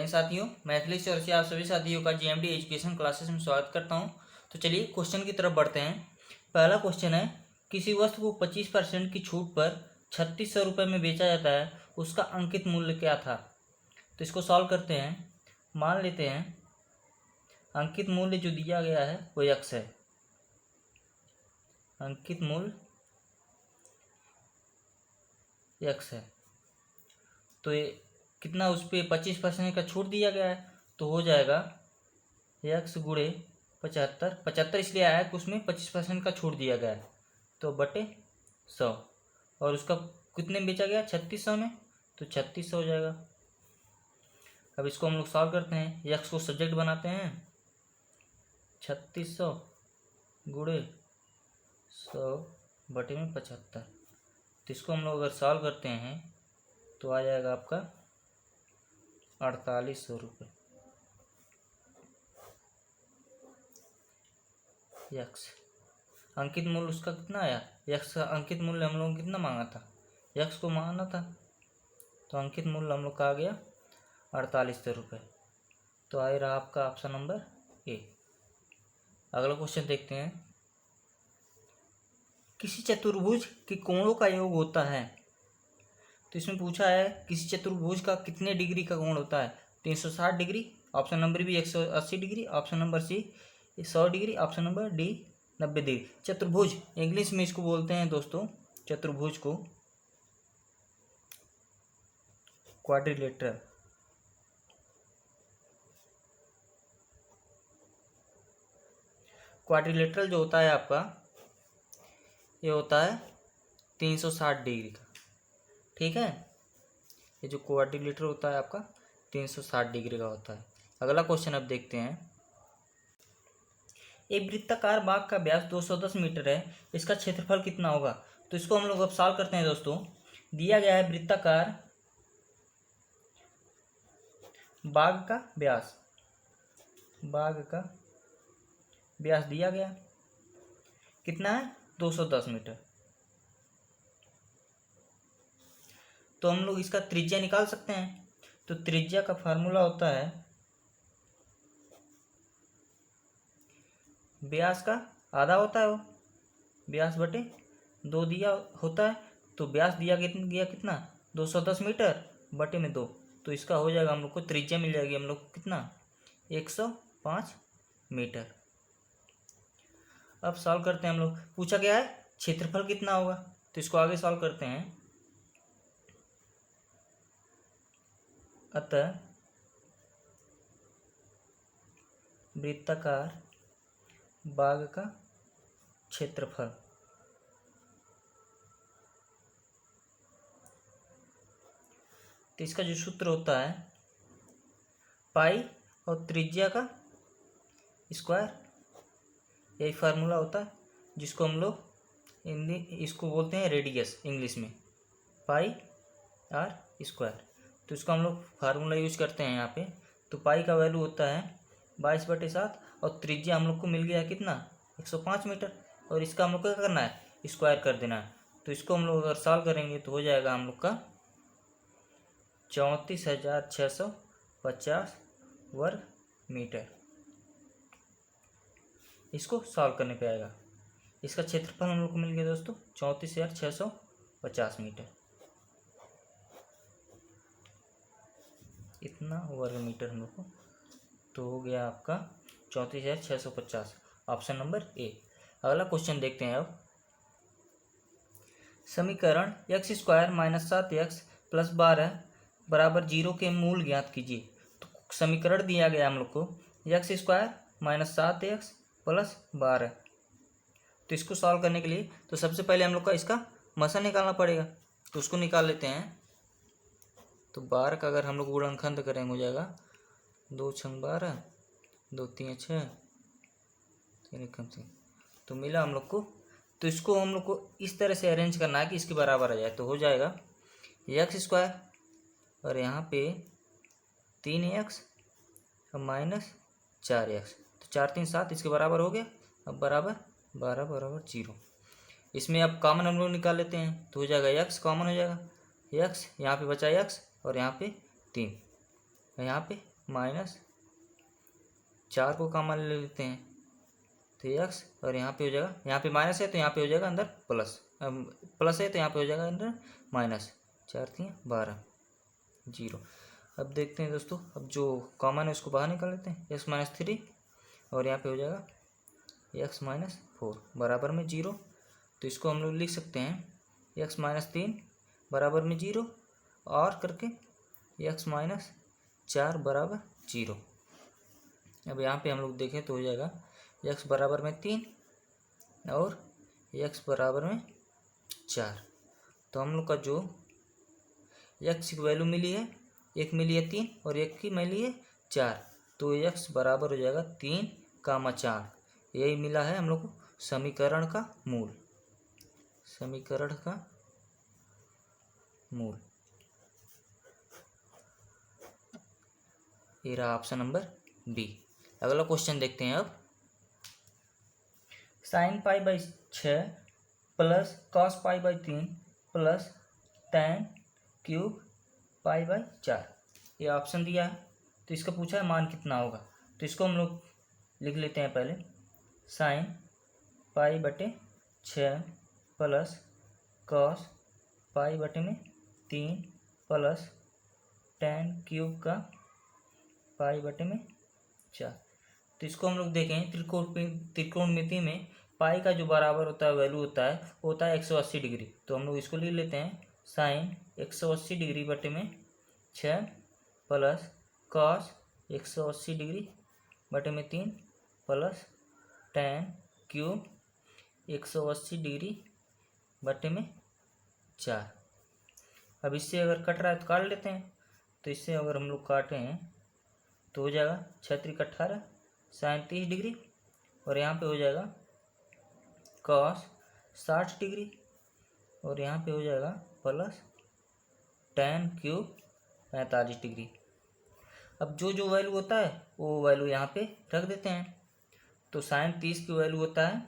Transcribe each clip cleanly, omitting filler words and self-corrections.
जय साथियों, मैं अखिलेश चौरसी आप सभी साथियों का जीएमडी एजुकेशन क्लासेस में स्वागत करता हूं। तो चलिए क्वेश्चन की तरफ बढ़ते हैं। पहला क्वेश्चन है, किसी वस्तु को 25% की छूट पर 3600 रुपये में बेचा जाता है, उसका अंकित मूल्य क्या था। तो इसको सॉल्व करते हैं। मान लेते हैं अंकित मूल्य जो दिया गया है वो x है। अंकित मूल्य x है, तो ये कितना, उस पर 25% का छूट दिया गया है, तो हो जाएगा x गुणे 75। 75 इसलिए आया कि उसमें 25% का छूट दिया गया है, तो बटे 100। और उसका कितने में बेचा गया, 3600 में, तो 3600 हो जाएगा। अब इसको हम लोग सॉल्व करते हैं। x को सब्जेक्ट बनाते हैं, 3600 गुणे 100 बटे में 75। तो इसको हम लोग अगर सॉल्व करते हैं तो आ जाएगा आपका 4800 रुपये। यक्स अंकित मूल्य उसका कितना आया, यक्स का अंकित मूल्य हम लोगों ने कितना मांगा था, यक्स को मांगना था, तो अंकित मूल्य हम लोग का आ गया 4800 रुपये। तो आ रहा आपका ऑप्शन नंबर ए। अगला क्वेश्चन देखते हैं। किसी चतुर्भुज के कोणों का योग होता है। तो इसमें पूछा है किसी चतुर्भुज का कितने डिग्री का कोण होता है। 360 degree, option number B 180 degree, option number C 100 degree, option number D 90 degree. चतुर्भुज इंग्लिश में इसको बोलते हैं दोस्तों, चतुर्भुज को क्वाड्रिलेटरल। क्वाड्रिलेटरल जो होता है आपका, ये होता है 360 डिग्री का। ठीक है, ये जो क्वाड्रिलेटरल होता है आपका 360 डिग्री का होता है। अगला क्वेश्चन अब देखते हैं। एक वृत्ताकार बाग का व्यास 210 मीटर है, इसका क्षेत्रफल कितना होगा। तो इसको हम लोग अब सॉल्व करते हैं दोस्तों। दिया गया है वृत्ताकार बाग का व्यास, बाग का व्यास दिया गया कितना है, 210 मीटर। तो हम लोग इसका त्रिज्या निकाल सकते हैं। तो त्रिज्या का फार्मूला होता है व्यास का आधा होता है वो, व्यास बटे 2 दिया होता है। तो व्यास दिया गया कितना, 210 मीटर बटे में 2। तो इसका हो जाएगा हम लोग को त्रिज्या मिल जाएगी हम लोग को कितना, 105 मीटर। अब सॉल्व करते हैं हम लोग। पूछा गया है क्षेत्रफल कितना होगा, तो इसको आगे सॉल्व करते हैं। अतः वृत्ताकार बाग का क्षेत्रफल तो इसका जो सूत्र होता है पाई और त्रिज्या का स्क्वायर, यही फार्मूला होता है, जिसको हम लोग इसको बोलते हैं रेडियस इंग्लिश में, पाई आर स्क्वायर। तो इसको हम लोग फार्मूला यूज करते हैं यहाँ पे। तो पाई का वैल्यू होता है 22/7 और त्रिज्या हम लोग को मिल गया कितना, 105 मीटर। और इसका हम लोग को क्या करना है, स्क्वायर कर देना है। तो इसको हम लोग अगर सॉल्व करेंगे तो हो जाएगा हम लोग का 34,650 वर्ग मीटर। इसको सॉल्व करने पे आएगा। इसका क्षेत्रफल हम लोग को मिल गया दोस्तों 34,650 मीटर, इतना वर्ग मीटर हम लोग को। तो हो गया आपका 34,650, ऑप्शन नंबर ए। अगला क्वेश्चन देखते हैं अब। समीकरण x² - 7x + 12 बराबर 0 के मूल ज्ञात कीजिए। तो समीकरण दिया गया हम लोग को x² - 7x + 12। तो इसको सॉल्व करने के लिए तो सबसे पहले हम लोग का इसका मसन निकालना पड़ेगा। तो उसको निकाल लेते हैं। तो 12 का अगर हम लोग गुणनखंड करेंगे हो जाएगा 2 × 12, 2 × 3 = 6, 3 × 3। तो मिला हम लोग को। तो इसको हम लोग को इस तरह से अरेंज करना है कि इसके बराबर आ जाए। तो हो जाएगा x² और यहाँ पे 3x और -4x। तो 4 3 7 इसके बराबर हो गया। अब बराबर 12 बराबर 0। इसमें अब कॉमन हम लोग निकाल लेते हैं। तो हो जाएगा x कॉमन हो जाएगा, x यहाँ पे बचा x और यहाँ पे 3, यहाँ पे माइनस 4 को कॉमन ले लेते हैं तो एक्स, और यहाँ पे हो जाएगा, यहाँ पे माइनस है तो यहाँ पे हो जाएगा अंदर प्लस, प्लस है तो यहाँ पे हो जाएगा अंदर माइनस। 4 3 12 0। अब देखते हैं दोस्तों, अब जो कॉमन है उसको बाहर निकाल लेते हैं, एक्स माइनस 3 और यहाँ पे हो जाएगा एक्स माइनस 4 बराबर में 0। तो इसको हम लोग लिख सकते हैं एक्स माइनस 3 बराबर में 0 और करके एक्स माइनस 4 बराबर 0। अब यहाँ पे हम लोग देखें तो हो जाएगा एक्स बराबर में 3 और एक्स बराबर में 4। तो हम लोग का जो एक्स की वैल्यू मिली है, एक मिली है 3 और एक की मिली है 4, तो एक्स बराबर हो जाएगा 3 कामा 4। यही मिला है हम लोग को समीकरण का मूल, समीकरण का मूल। ये रहा ऑप्शन नंबर बी। अगला क्वेश्चन देखते हैं अब। Sine pi by 6 plus cos pi by 3 plus tan cube pi by 4, ये ऑप्शन दिया है। तो इसका पूछा है मान कितना होगा, तो इसको हम लोग लिख लेते हैं पहले। साइन पाई बटे 6 प्लस कॉस पाई बटे में 3 प्लस tan क्यूब का पाई बटे में 4। तो इसको हम लोग देखें त्रिकोणमिति में पाई का जो बराबर होता है वैल्यू होता है 180 डिग्री। तो हम लोग इसको लिख लेते हैं साइन 180 डिग्री बटे में 6 प्लस कॉस 180 डिग्री बटे में 3 प्लस tan क्यूब 180 डिग्री बटे में 4। अब इससे अगर कट रहा है तो काट लेते हैं। तो इससे अगर हम लोग काटें हैं तो हो जाएगा 6 3 18 साइन 30 डिग्री और यहाँ पे हो जाएगा कॉस 60 डिग्री और यहाँ पे हो जाएगा प्लस tan क्यूब 45 डिग्री। अब जो जो वैल्यू होता है वो वैल्यू यहाँ पे रख देते हैं। तो साइन 30 की वैल्यू होता है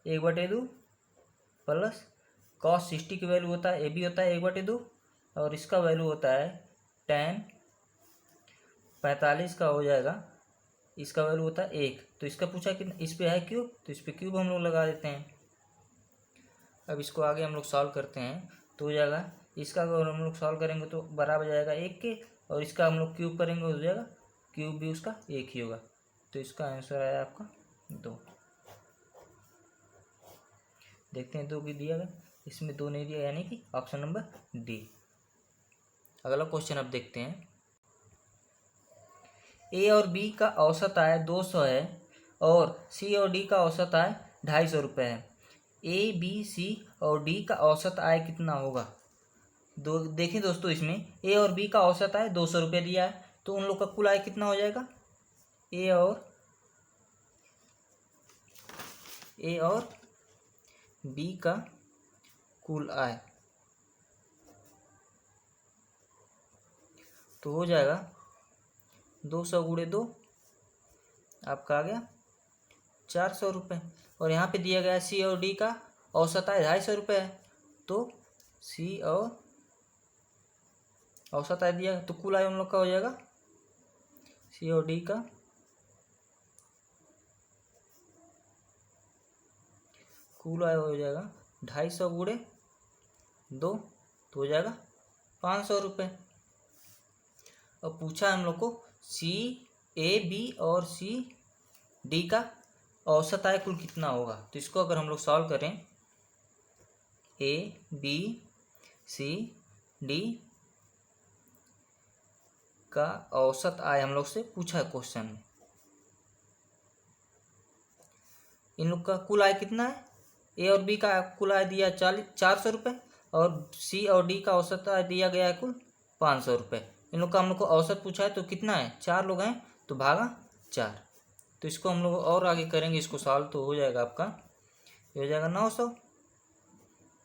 1/2 प्लस कॉस 60 की वैल्यू होता है, ए भी होता है 1/2 और इसका वैल्यू होता है tan 45 का हो जाएगा, इसका वैल्यू होता है 1। तो इसका पूछा कि इस पे है क्यूब, तो इस पे क्यूब हम लोग लगा देते हैं। अब इसको आगे हम लोग सॉल्व करते हैं तो हो जाएगा, इसका अगर हम लोग सॉल्व करेंगे तो बराबर जाएगा 1 के, और इसका हम लोग क्यूब करेंगे हो जाएगा क्यूब भी उसका 1 ही होगा। तो इसका आंसर आया आपका 2। देखते हैं 2 भी दिया गया, इसमें 2 नहीं दिया, यानी कि ऑप्शन नंबर डी। अगला क्वेश्चन अब देखते हैं। ए और बी का औसत आय 200 है और सी और डी का औसत आय 250 रुपये है। ए बी सी और डी का औसत आय कितना होगा। देखिए दोस्तों, इसमें ए और बी का औसत आय 200 रुपये दिया है, तो उन लोग का कुल आय कितना हो जाएगा। ए और बी का कुल आय तो हो जाएगा 200 गुणे 2 आपका आ गया 400 रुपये। और यहाँ पे दिया गया सी और डी का औसत आय 250 रुपये है, तो सी और औसत आय दिया तो कुल आय उन लोग का हो जाएगा सी और डी का कुल आय हो जाएगा 250 गुणे 2 तो हो जाएगा 500 रुपये। और पूछा हम लोग को सी ए बी और सी डी का औसत आय कुल कितना होगा। तो इसको अगर हम लोग सॉल्व करें, ए बी सी डी का औसत आय हम लोग से पूछा है क्वेश्चन में। इन लोग का कुल आय कितना है, ए और बी का कुल आय दिया 400 रुपये और सी और डी का औसत आय दिया गया है कुल 500 रुपये। इन लोग का हम लोग को औसत पूछा है तो कितना है, 4 लोग हैं तो भागा 4। तो इसको हम लोग और आगे करेंगे, इसको सॉल्व तो हो जाएगा आपका, ये हो जाएगा 900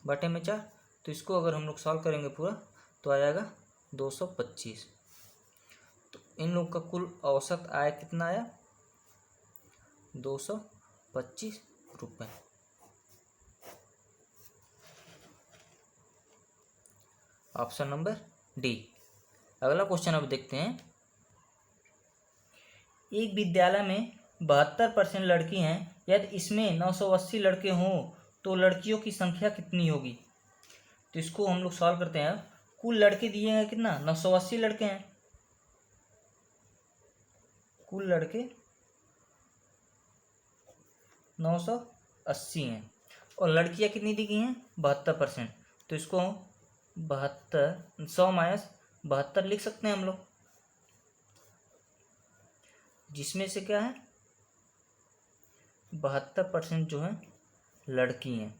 बटे में 4। तो इसको अगर हम लोग सॉल्व करेंगे पूरा तो आ जाएगा 225। तो इन लोग का कुल औसत आय कितना आया 225 रुपये। Option number D. अगला क्वेश्चन अब देखते हैं। एक विद्यालय में 72% लड़की हैं, यदि इसमें 980 लड़के हों तो लड़कियों की संख्या कितनी होगी। तो इसको हम लोग सॉल्व करते हैं। कुल लड़के दिए हैं कितना, 980 लड़के हैं, कुल लड़के 980 हैं और लड़कियां कितनी दी गई हैं, 72%। तो इसको 72 100 माइनस 72 लिख सकते हैं हम लोग, जिसमें से क्या है 72% जो है लड़की हैं।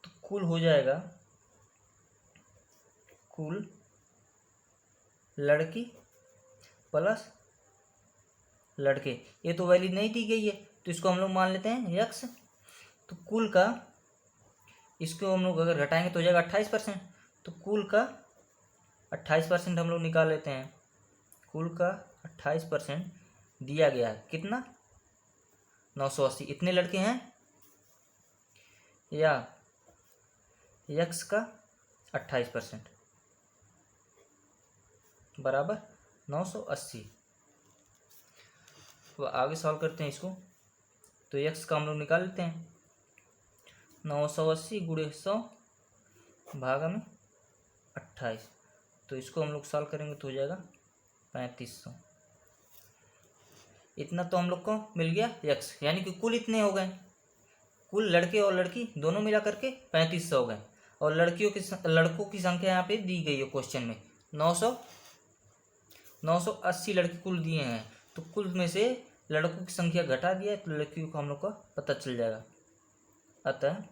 तो कुल हो जाएगा, कुल लड़की प्लस लड़के, ये तो वैल्यू नहीं दी गई है तो इसको हम लोग मान लेते हैं यक्स। तो कुल का, इसको हम लोग अगर घटाएंगे तो हो जाएगा 28%। तो कुल का 28% हम लोग निकाल लेते हैं। कुल का 28% दिया गया है कितना, 980। इतने लड़के हैं या यक्स का 28% बराबर 980। तो आगे सॉल्व करते हैं इसको। तो यक्स का हम लोग निकाल लेते हैं, 980 गुणे 100 भागा में 28। तो इसको हम लोग सॉल्व करेंगे तो हो जाएगा 3500। इतना तो हम लोग को मिल गया यक्स, यानी कि कुल इतने हो गए, कुल लड़के और लड़की दोनों मिला करके 3500 हो गए। और लड़कों की संख्या यहाँ पे दी गई है क्वेश्चन में 980 लड़के कुल दिए हैं। तो कुल में से लड़कों की संख्या घटा दिया है तो लड़कियों को हम लोग का पता चल जाएगा। अतः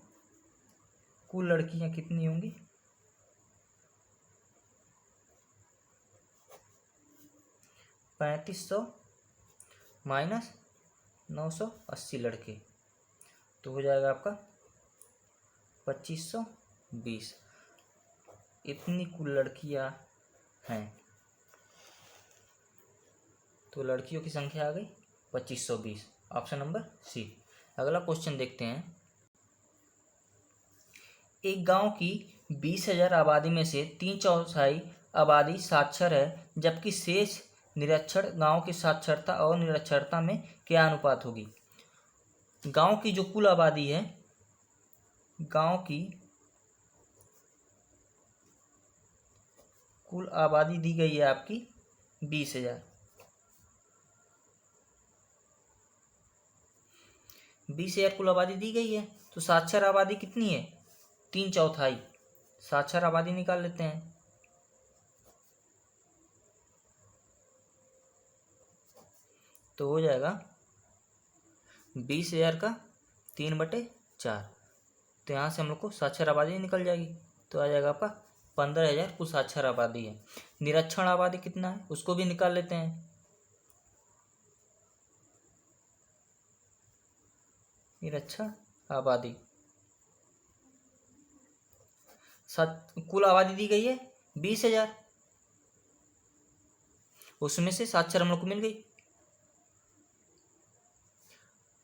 कुल लड़कियां कितनी होंगी, 3500 माइनस 980 लड़के, तो हो जाएगा आपका 2520। इतनी कुल लड़कियां हैं, तो लड़कियों की संख्या आ गई 2520, ऑप्शन नंबर सी। अगला क्वेश्चन देखते हैं। एक गांव की 20,000 आबादी में से 3/4 आबादी साक्षर है, जबकि शेष निरक्षर। गांव की साक्षरता और निरक्षरता में क्या अनुपात होगी। गांव की जो कुल आबादी है, गांव की कुल आबादी दी गई है आपकी 20,000। 20,000 कुल आबादी दी गई है, तो साक्षर आबादी कितनी है, 3/4। साक्षर आबादी निकाल लेते हैं। तो हो जाएगा 20,000 का 3/4। तो यहाँ से हम लोग को साक्षर आबादी निकल जाएगी, तो आ जाएगा आपका 15,000 कुल साक्षर आबादी है। निरक्षर आबादी कितना है उसको भी निकाल लेते हैं। निरक्षर आबादी, कुल आबादी दी गई है 20,000, उसमें से साक्षर हम लोग को मिल गई,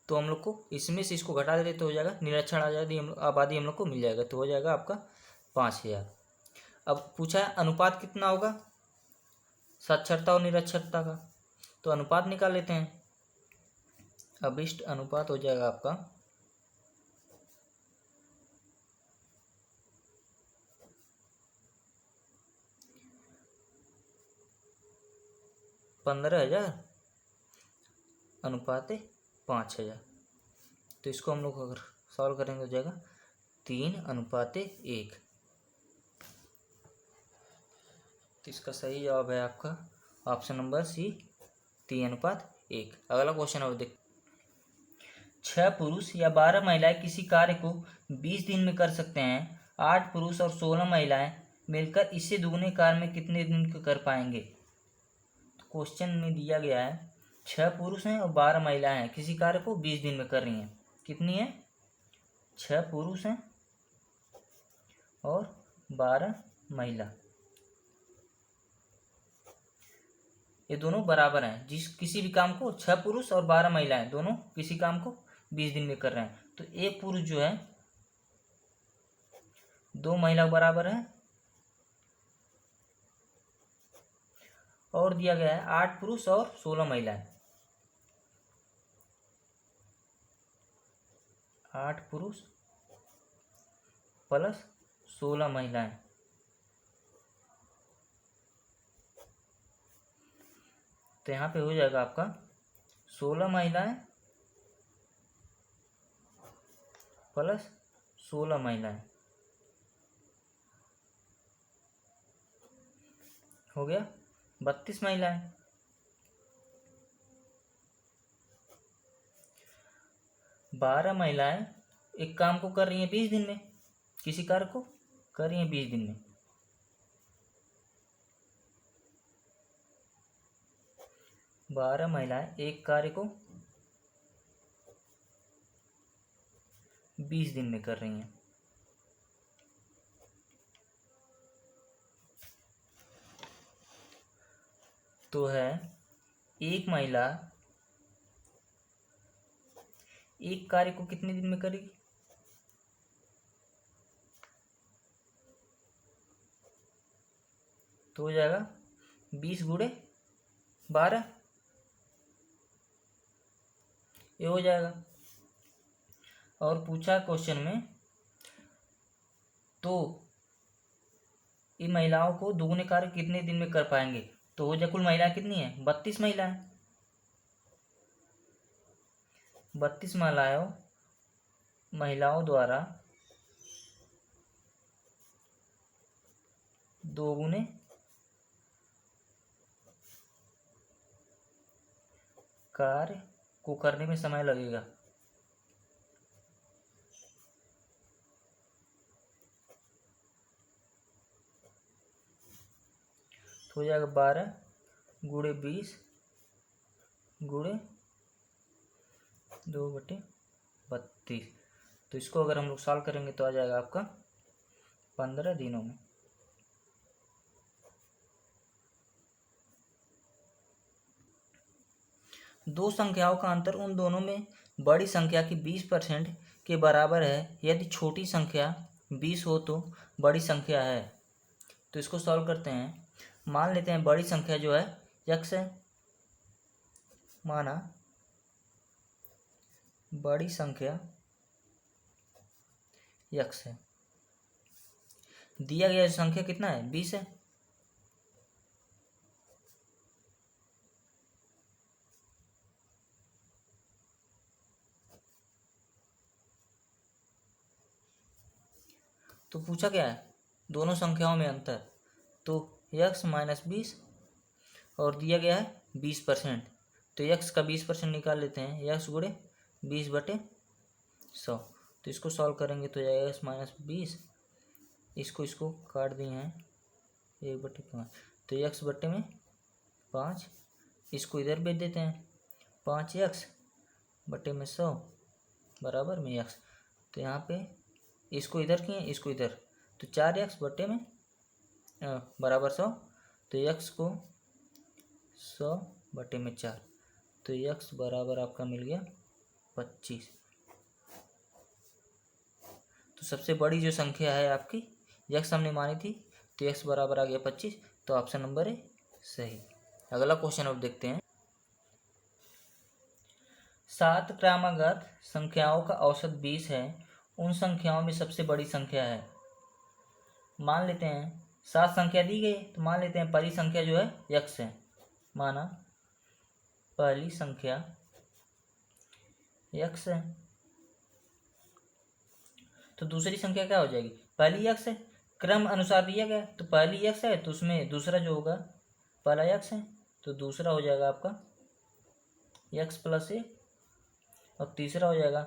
तो हम लोग को इसमें से इसको घटा देते तो हो जाएगा निरक्षर आबादी हम लोग को मिल जाएगा, तो हो जाएगा आपका 5,000। अब पूछा है अनुपात कितना होगा साक्षरता और निरक्षरता का, तो अनुपात निकाल लेते हैं। अभिष्ट अनुपात हो जाएगा आपका 15,000 अनुपात 5,000। तो इसको हम लोग अगर सॉल्व करेंगे हो जाएगा 3:1। तो इसका सही जवाब है आपका ऑप्शन नंबर सी, 3:1। अगला क्वेश्चन अब देख। 6 पुरुष या 12 महिलाएं किसी कार्य को 20 दिन में कर सकते हैं। 8 पुरुष और 16 महिलाएं मिलकर इससे दुगने कार्य में कितने दिन को कर पाएंगे। तो क्वेश्चन में दिया गया है 6 पुरुष हैं और 12 महिलाएं हैं, किसी कार्य को 20 दिन में कर रही हैं। कितनी है, 6 पुरुष हैं और 12 महिला, ये दोनों बराबर हैं। किसी भी काम को 6 पुरुष और 12 महिलाएं दोनों किसी काम को 20 दिन में कर रहे हैं, तो एक पुरुष जो है 2 महिला बराबर है और दिया गया है 8 पुरुष और 16 महिलाएं। 8 पुरुष प्लस 16 महिलाएं। तो यहाँ पे हो जाएगा आपका 16 महिलाएं प्लस 16 महिलाएं हो गया 32 महिलाएं। 12 महिलाएं एक काम को कर रही हैं 20 दिन में, किसी कार्य को कर रही हैं 20 दिन में। 12 महिलाएं एक कार्य को 20 दिन में कर रही हैं। तो है एक महिला एक कार्य को कितने दिन में करेगी? तो हो जाएगा 20 गुणे 12, ये हो जाएगा। और पूछा क्वेश्चन में, तो इन महिलाओं को दोगुने कार्य कितने दिन में कर पाएंगे? तो हो जाए कुल महिलाएं कितनी है? 32 महिलाएं। 32 महिलाओं द्वारा दोगुने कार्य को करने में समय लगेगा। तो हो जाएगा 12 गुणे 20 गुणे 2/32। तो इसको अगर हम लोग सॉल्व करेंगे तो आ जाएगा आपका 15 दिनों में। दो संख्याओं का अंतर उन दोनों में बड़ी संख्या की 20% के बराबर है यदि छोटी संख्या 20 हो तो बड़ी संख्या है। तो इसको सॉल्व करते हैं। मान लेते हैं बड़ी संख्या जो है x है, माना बड़ी संख्या x है, दिया गया संख्या कितना है? 20 है। तो पूछा क्या है? दोनों संख्याओं में अंतर। तो x माइनस 20 और दिया गया है 20%। तो x का 20% निकाल लेते हैं, x गुणे 20/100। तो इसको सॉल्व करेंगे तो जाएगा x माइनस 20, इसको काट दिए हैं 1/5। तो x बट्टे में 5, इसको इधर भेज देते हैं, 5x बट्टे में 100 बराबर में x। तो यहाँ पे इसको इधर किए, इसको इधर, तो 4x बट्टे में बराबर 100। तो x को 100 बट्टे में 4, तो x बराबर आपका मिल गया 25। तो सबसे बड़ी जो संख्या है आपकी x हमने मानी थी, तो x बराबर आ गया 25। तो ऑप्शन नंबर है सही। अगला क्वेश्चन अब देखते हैं। 7 क्रमागत संख्याओं का औसत 20 है, उन संख्याओं में सबसे बड़ी संख्या है। मान लेते हैं 7 संख्या दी गई, तो मान लेते हैं पहली संख्या जो है x है, माना पहली संख्या x है। तो दूसरी संख्या क्या हो जाएगी? पहली x है, क्रम अनुसार दिया गया, तो पहली x है तो उसमें दूसरा जो होगा पहला x है, तो दूसरा हो जाएगा आपका x प्लस 1, और तीसरा हो जाएगा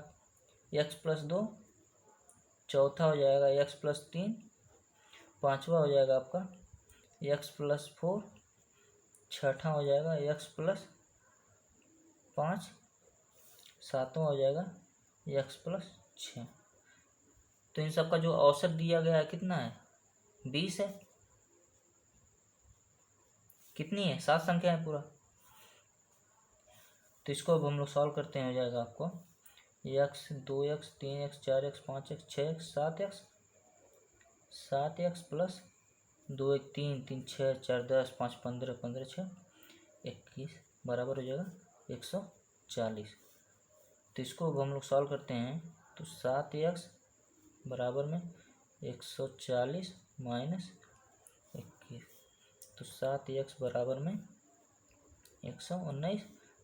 x प्लस 2, चौथा हो जाएगा x प्लस 3, पांचवा हो जाएगा आपका x प्लस 4, छठा हो जाएगा x प्लस 5, सातवां हो जाएगा x प्लस 6। तो इन सब का जो औसत दिया गया है कितना है? 20 है। कितनी है? 7 संख्या है पूरा। तो इसको अब हम लोग सॉल्व करते हैं, हो जाएगा आपको x 2x 3x 4x 5x 6x 7x 7x plus 2 1 3 3 6 4 10 5 15 15 6 21 बराबर हो जाएगा 140। तो इसको अब हम लोग सॉल्व करते हैं तो 7x बराबर में 140 माइनस 21, तो 7x बराबर में 119।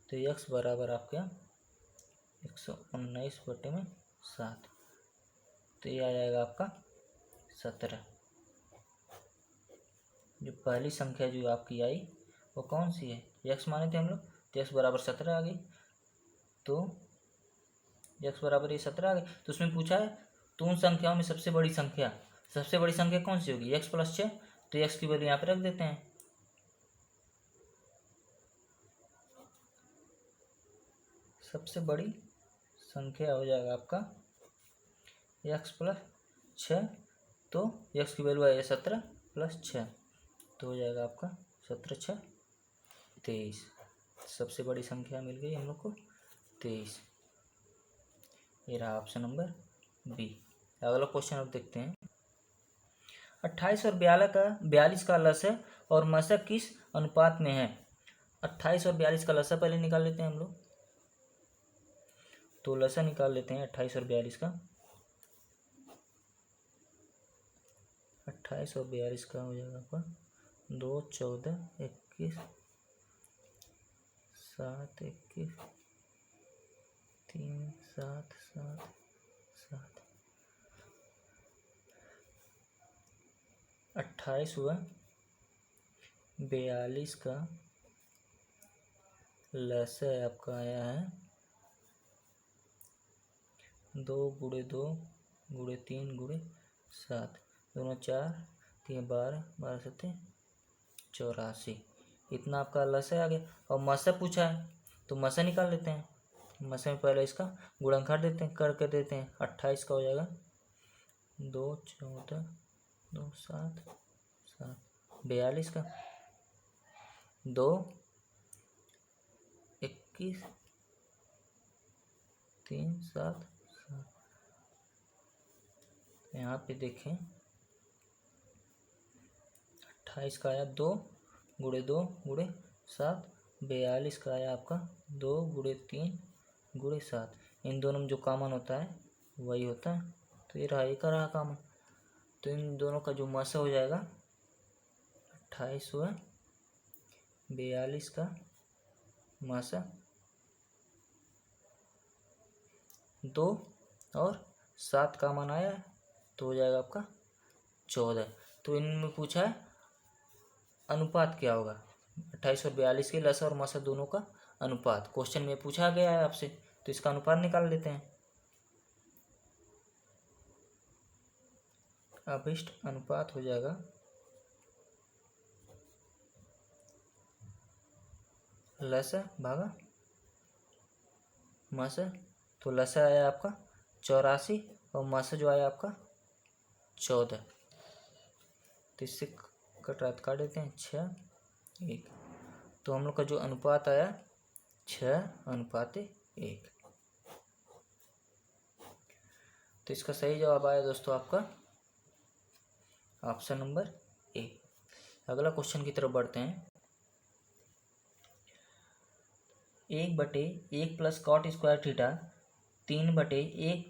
तो x बराबर आपका 119 बटे में 7, तो ये आ जाएगा आपका 17। जो पहली संख्या जो आपकी आई वो कौन सी है, x माने थे हम लोग, तो x बराबर 17 आ गई। तो x बराबर ये 17 आ गई। तो उसमें पूछा है तो उन संख्याओं में सबसे बड़ी संख्या कौन सी होगी, x + 6। तो x की वैल्यू यहाँ पे रख देते हैं। सबसे बड़ी संख्या हो जाएगा आपका x + 6। तो x की वैल्यू है 17 + 6, तो हो जाएगा आपका 17 × 6 = 23। सबसे बड़ी संख्या मिल गई हम लोग को 23। ये रहा ऑप्शन नंबर बी। अगला क्वेश्चन अब देखते हैं। 28 और 42 का लसाअ और मसा किस अनुपात में है। 28 और 42 का लसाअ पहले निकाल लेते हैं हम लोग। तो लसाअ निकाल लेते हैं 28 और 42 का। 28 और 42 का हो जाएगा आपका 2, 14, 21, 7, 21, 3, 7, 7, 7। 28 हुआ, 42 का लसाअ आपका आया है 2 × 2 × 3 × 7, दोनों 4, 3 12, 12 7 84। इतना आपका लसाअ आ गया। और मसा पूछा है तो मसा निकाल लेते हैं। मसा में पहले इसका गुणनखंड करके देते हैं। 28 का हो जाएगा 2, 14, 2, 7, 7। 42 का 2, 21, 3, 7, 7। यहाँ पे देखें 28 का आया 2 × 2 × 7, 42 का आया आपका 2 × 3 × 7। इन दोनों में जो कॉमन होता है वही होता है, तो ये रहा, एक का रहा कॉमन। तो इन दोनों का जो मसा हो जाएगा 28 हुआ, 42 का मसा 2 और 7 कॉमन आया तो हो जाएगा आपका 14। तो इनमें पूछा है अनुपात क्या होगा, 28 और 42 के लसाअ और मसा दोनों का अनुपात क्वेश्चन में पूछा गया है आपसे, तो इसका अनुपात निकाल लेते हैं। अभिष्ट अनुपात हो जाएगा लसाअ भागा मसा। तो लसाअ आया आपका 84 और मसा जो आया आपका 14। तो इससे कट काट देते हैं 6, 1। तो हम लोग का जो अनुपात आया 6:1। तो इसका सही जवाब आया दोस्तों आपका ऑप्शन नंबर ए। अगला क्वेश्चन की तरफ बढ़ते हैं। 1/1 + cot² theta 3/1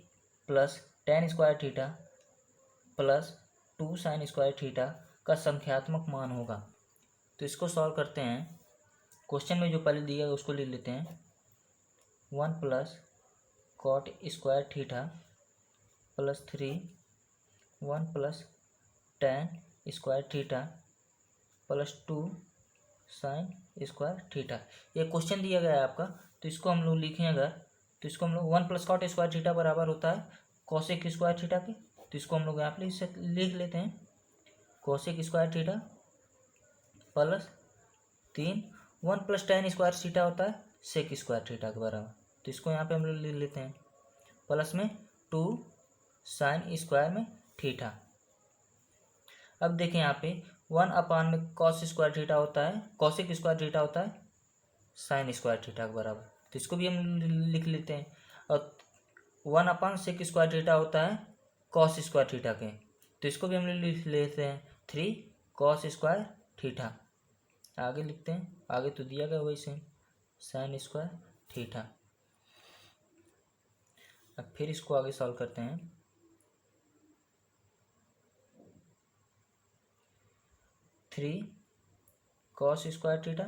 + tan² theta + 2 sin² theta का संख्यात्मक मान होगा। तो इसको सॉल्व करते हैं। क्वेश्चन में जो पहले दिया है उसको ले लेते हैं। 1 + cot² theta + 3 1 + tan² theta + 2 sin² theta. ये क्वेश्चन दिया गया है आपका, तो इसको हम लोग लिखें अगर, तो इसको हम लोग 1 + cot² थीटा बराबर होता है cos² थीटा के। तो इसको हम लोग यहाँ पे लिख लेते हैं cos² थीटा + 3 1 + tan² थीटा होता है sec² थीटा के बराबर। तो इसको यहाँ पे हम लोग लिख लेते हैं प्लस में 2 sin² में थीटा। अब देखें यहाँ पे 1/में cos² थीटा होता है, cosec² थीटा होता है sin² थीटा के बराबर। तो इसको भी हम लिख लेते हैं। और 1/sec² थीटा होता है cos² थीटा के, तो इसको भी हम लिख लेते हैं 3 cos² थीटा। आगे लिखते हैं आगे तो दिया गया वही सेम साइन स्क्वायर थीटा। अब फिर इसको आगे सॉल्व करते हैं। 3 कॉस स्क्वायर थीटा,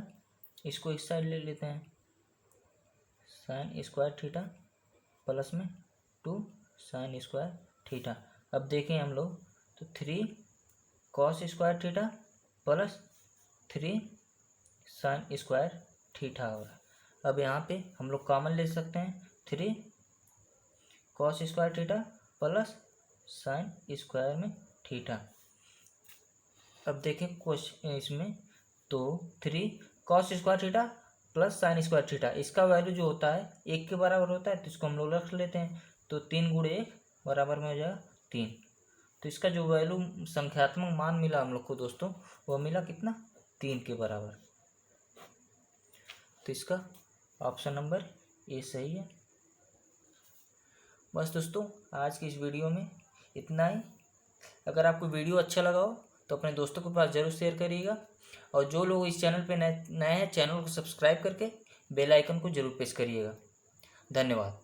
इसको इस साइड ले लेते हैं, साइन स्क्वायर थीटा प्लस में 2 साइन स्क्वायर थीटा। अब देखें हम लोग तो 3 cos square theta plus 3 sine square theta हो रहा है। अब यहाँ पे हम लोग कॉमन ले सकते हैं, 3 cos square theta plus sine square में थीटा। अब देखें क्वेश्चन इसमें तो 3 cos square theta plus sine square theta, इसका वैल्यू जो होता है 1 के बराबर होता है, तो इसको हम लोग रख लेते हैं। तो 3 गुणे 1 बराबर में हो जाएगा 3। तो इसका जो वैल्यू संख्यात्मक मान मिला हम लोग को दोस्तों, वो मिला कितना, 3 के बराबर। तो इसका ऑप्शन नंबर ए सही है। बस दोस्तों आज की इस वीडियो में इतना ही। अगर आपको वीडियो अच्छा लगा हो तो अपने दोस्तों के पास ज़रूर शेयर करिएगा, और जो लोग इस चैनल पे नए हैं, चैनल को सब्सक्राइब करके बेल आइकन को ज़रूर प्रेस करिएगा। धन्यवाद।